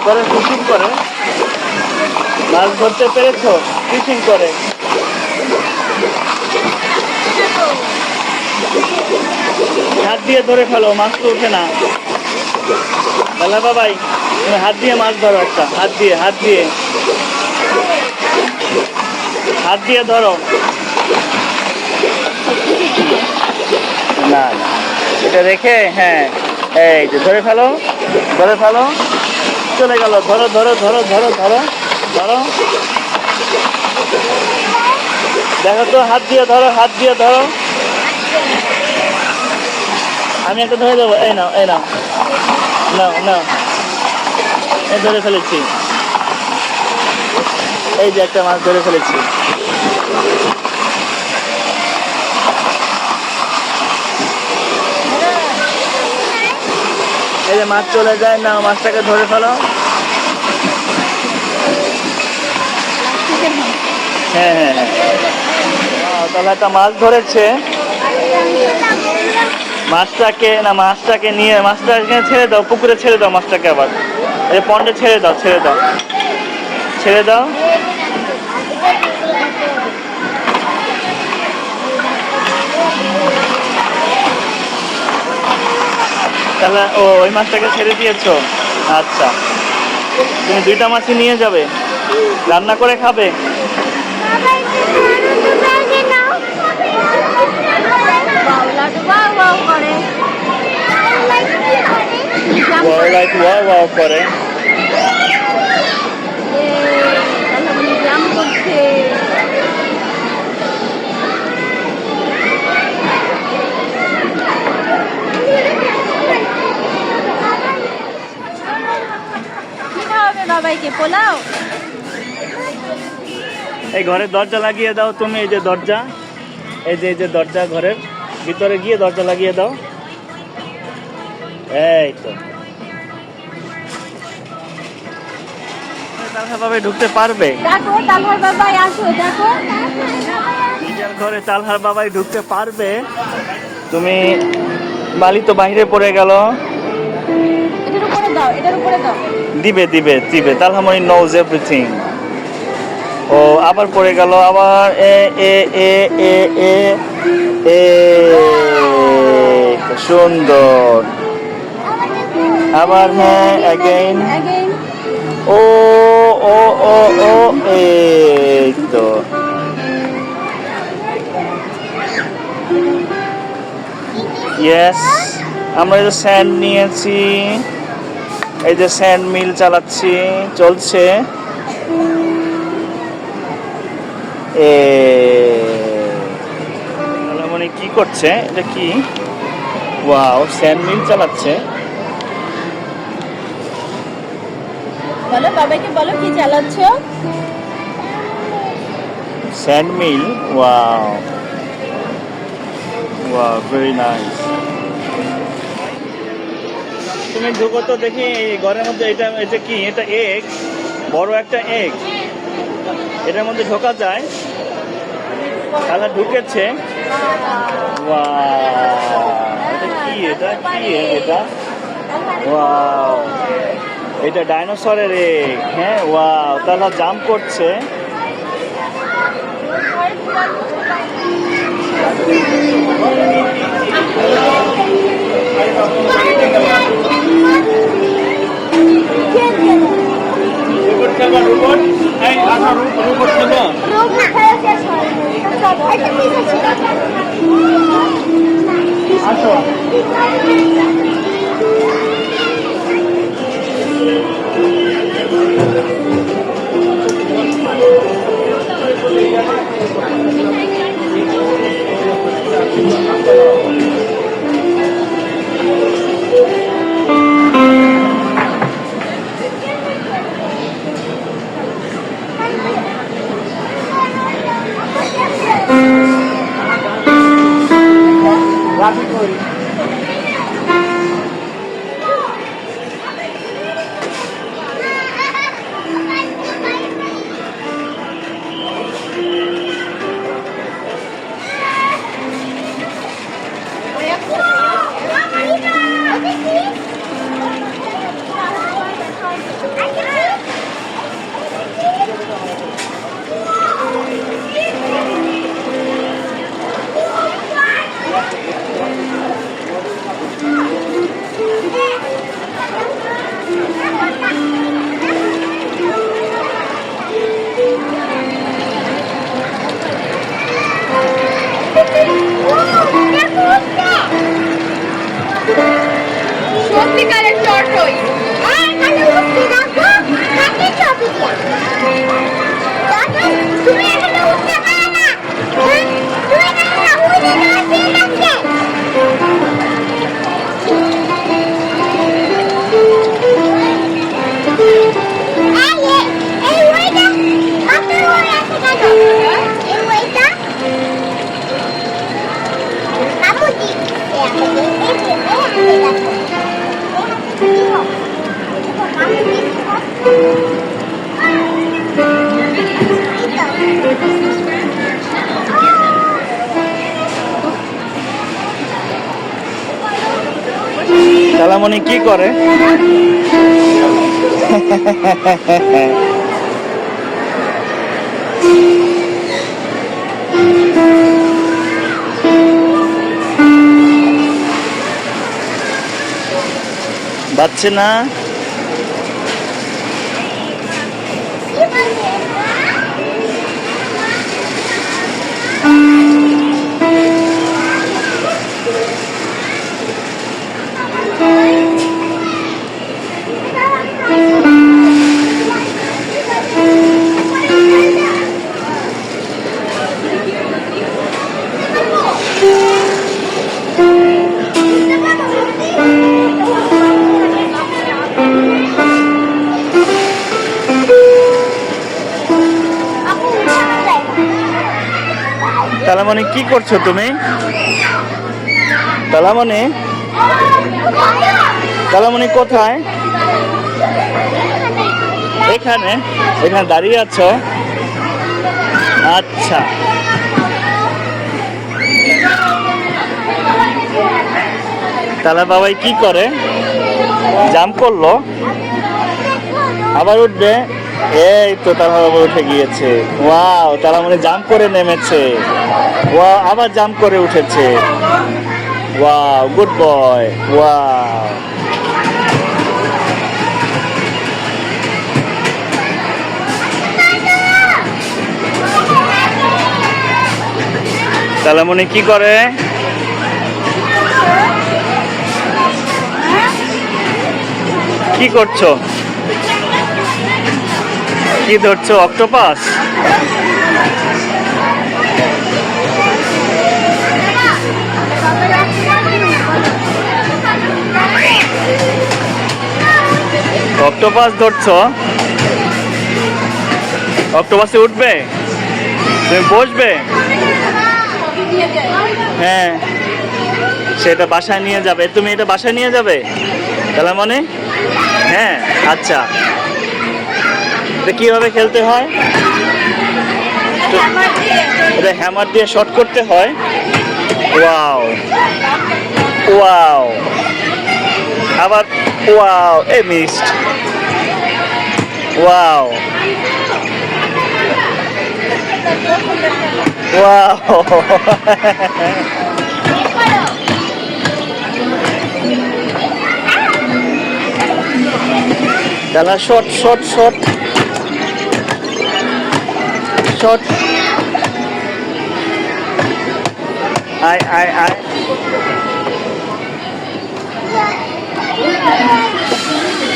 করে ফিশিং করে। মাছ ধরতে পেরেছো? ফিশিং করে। হাত দিয়ে ধরে ফেলো, মাছ তো ওঠে না। বেলা বাবাই, তুমি হাত দিয়ে মাছ ধরো একটা, হাত দিয়ে ধরো। না না, এটা রেখে, হ্যাঁ এই যে ধরে ফেলো, চলে গেল। ধরো ধরো ধরো ধরো ধরো ধরো, দেখো তো, হাত দিয়ে ধরো, আমি একটা ধরে দেবো। এই নাও, নাও, এই ধরে ফেলেছি। এই যে একটা মাছ ধরে ফেলেছি। এই যে মাছ চলে যায়, না মাছটাকে ধরে ফেলো। হ্যাঁ হ্যাঁ হ্যাঁ, তাহলে একটা মাছ ধরেছে। মাছটাকে নিয়ে ছেড়ে দাও, পুকুরে ছেড়ে দাও মাছটাকে। আবার এই পন্ডে ছেড়ে দাও। তাহলে ওই মাছটাকে ছেড়ে দিয়েছো। আচ্ছা, তুমি 2টা মাছই নিয়ে যাবে, রান্না করে খাবে। করে বাবাইকে পোলাও। এই ঘরের দরজা লাগিয়ে দাও তুমি। এই যে দরজা, এই যে দরজা, ঘরের ভিতরে গিয়ে দরজা লাগিয়ে দাও। এই তো, তালহা বাবাই ঢুকতে পারবে। দেখো তালহার বাবাই আসো, দেখো নিজের ঘরে তালহার বাবাই ঢুকতে পারবে। তুমি বালি তো বাইরে পড়ে গেল। এটার উপরে দাও। দিবে। তালহামণি নোজ এভরিথিং। ও আবার পড়ে গেল, আবার এ সুন্দর। আবার হ্যাঁ, অ্যাগেইন। ও এই তো। ইয়েস, আমরা এই যে স্যান্ড নিয়েছি, এই যে স্যান্ড মিল চলছে। মানে কি করছে এটা? কি ওয়াও, স্যান্ড মিল চালাচ্ছে। বলো বাবাকে, বলো কি চালাচ্ছ? Sand mill. Wow, very nice. তুমি ঢুকো তো দেখি এই ঘরের মধ্যে। এটা কি? এটা এগ, বড় একটা এগ। এটার মধ্যে ঢোকা যায়। তাহলে ঢুকেছে। এটা ওয়াও, এটা ডাইনোসরের এগ। হ্যাঁ ওয়াও, তাহলে জাম্প করছে। আসো, রাখি করি। সত্যিকারের টর্টই। আর এখানে উঠতে দেখো, কাকে চাবি দিয়া। দাদা, তুমি এখানে উঠতে পারো না। হ্যাঁ? তুমি দেখো না, ওই যে নাচে লাগছে। এই ওইটা, আপনার ওই আছে কেন? এই ওইটা আপুজি, তালামণি কি করে? বাচ্চে না? তালামণি কি করছো তুমি? তালামণি, তালামণি কোথায়? এখানে? এখানে দাঁড়িয়ে আছো? আচ্ছা, তালা বাবাই কি করে? জাম্প করলো, আবার উঠবে। এই তো তালা বাবা উঠে গিয়েছে। ওয়াও, তালামণি জাম্প করে নেমেছে। ওয়াও, আবার জাম্প করে উঠেছে। Wow, good boy. ওয়াও, তালামণি কি করে? কি করছো? কি ধরছো? অক্টোপাস? অক্টোপাস ধরছো? অক্টোপাসে উঠবে? তুমি বসবে? হ্যাঁ, সেটা বাসায় নিয়ে যাবে। তুমি এটা বাসায় নিয়ে যাবে তালামণি? হ্যাঁ, আচ্ছা। এটা কিভাবে খেলতে হয়? এটা হ্যামার দিয়ে শর্ট করতে হয়। ওয়াও, ওয়াও, আবার ওয়াও, এ মিসড। Wow, wow. তালা শর্ট, শর্ট, শর্ট, শর্ট। আয়, আয়, আয়।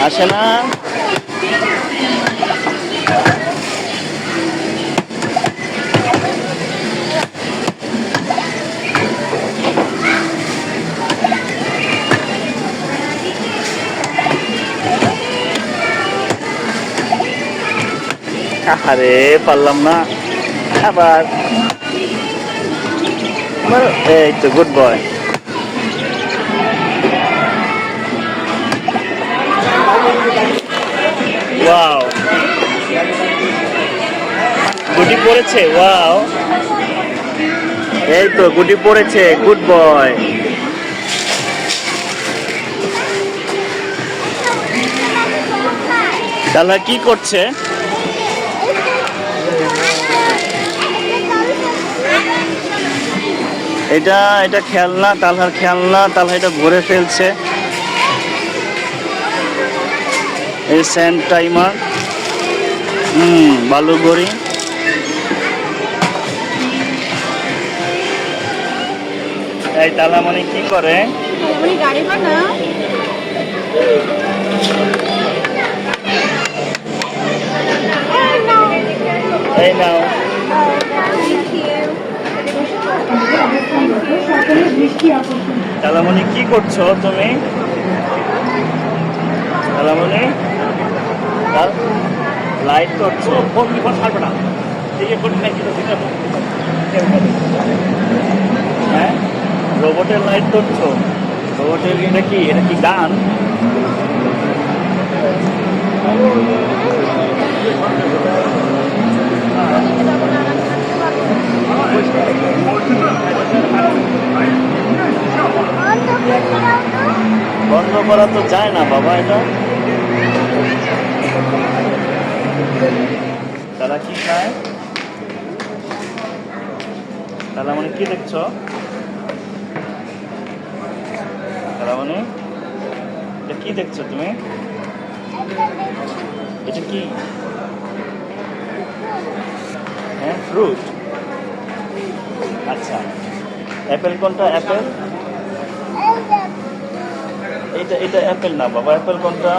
আসে না? আরে পারলাম না। আবার এই তো, গুড বয়। ওয়াও, গুটি পড়েছে। ওয়াও, এই তো গুটি পড়েছে। Good boy. তাহলে কি করছে? এটা এটা খেলনা, তালহার খেলনা। তালহা এটা ঘুরে ফেলছে। এই স্যান্ড টাইমার, বালু গড়ি। এই তালামণি কি করে? উনি গাড়ি বানা। তালামণি কি করছো তুমি? তালামণি লাইট করছো? হ্যাঁ, রোবটের লাইট করছো? রোবটের এটা কি গান? বন্ধ করা তো যায় না বাবা এটা। তারা কি খায়? তারা মানে কি দেখছো? তারা মানে এটা কি দেখছো তুমি? এটা কি? হ্যাঁ, ফ্রুট। আচ্ছা, অ্যাপেল কোনটা? অ্যাপেল এটা এটা অ্যাপেল না বাবা, অ্যাপেল কোনটা?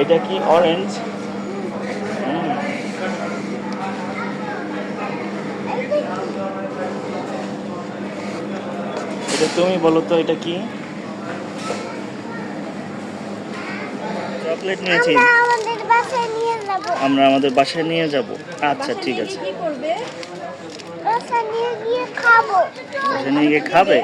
এটা কি? অরেঞ্জ। এটা তুমি বলো তো, এটা কি? চকলেট নিয়েছি, আমরা আমাদের বাসায় নিয়ে যাব। আচ্ছা ঠিক আছে, কি করবে? বাসায় নিয়ে গিয়ে খাবো। বাসায় নিয়ে গিয়ে খাবে?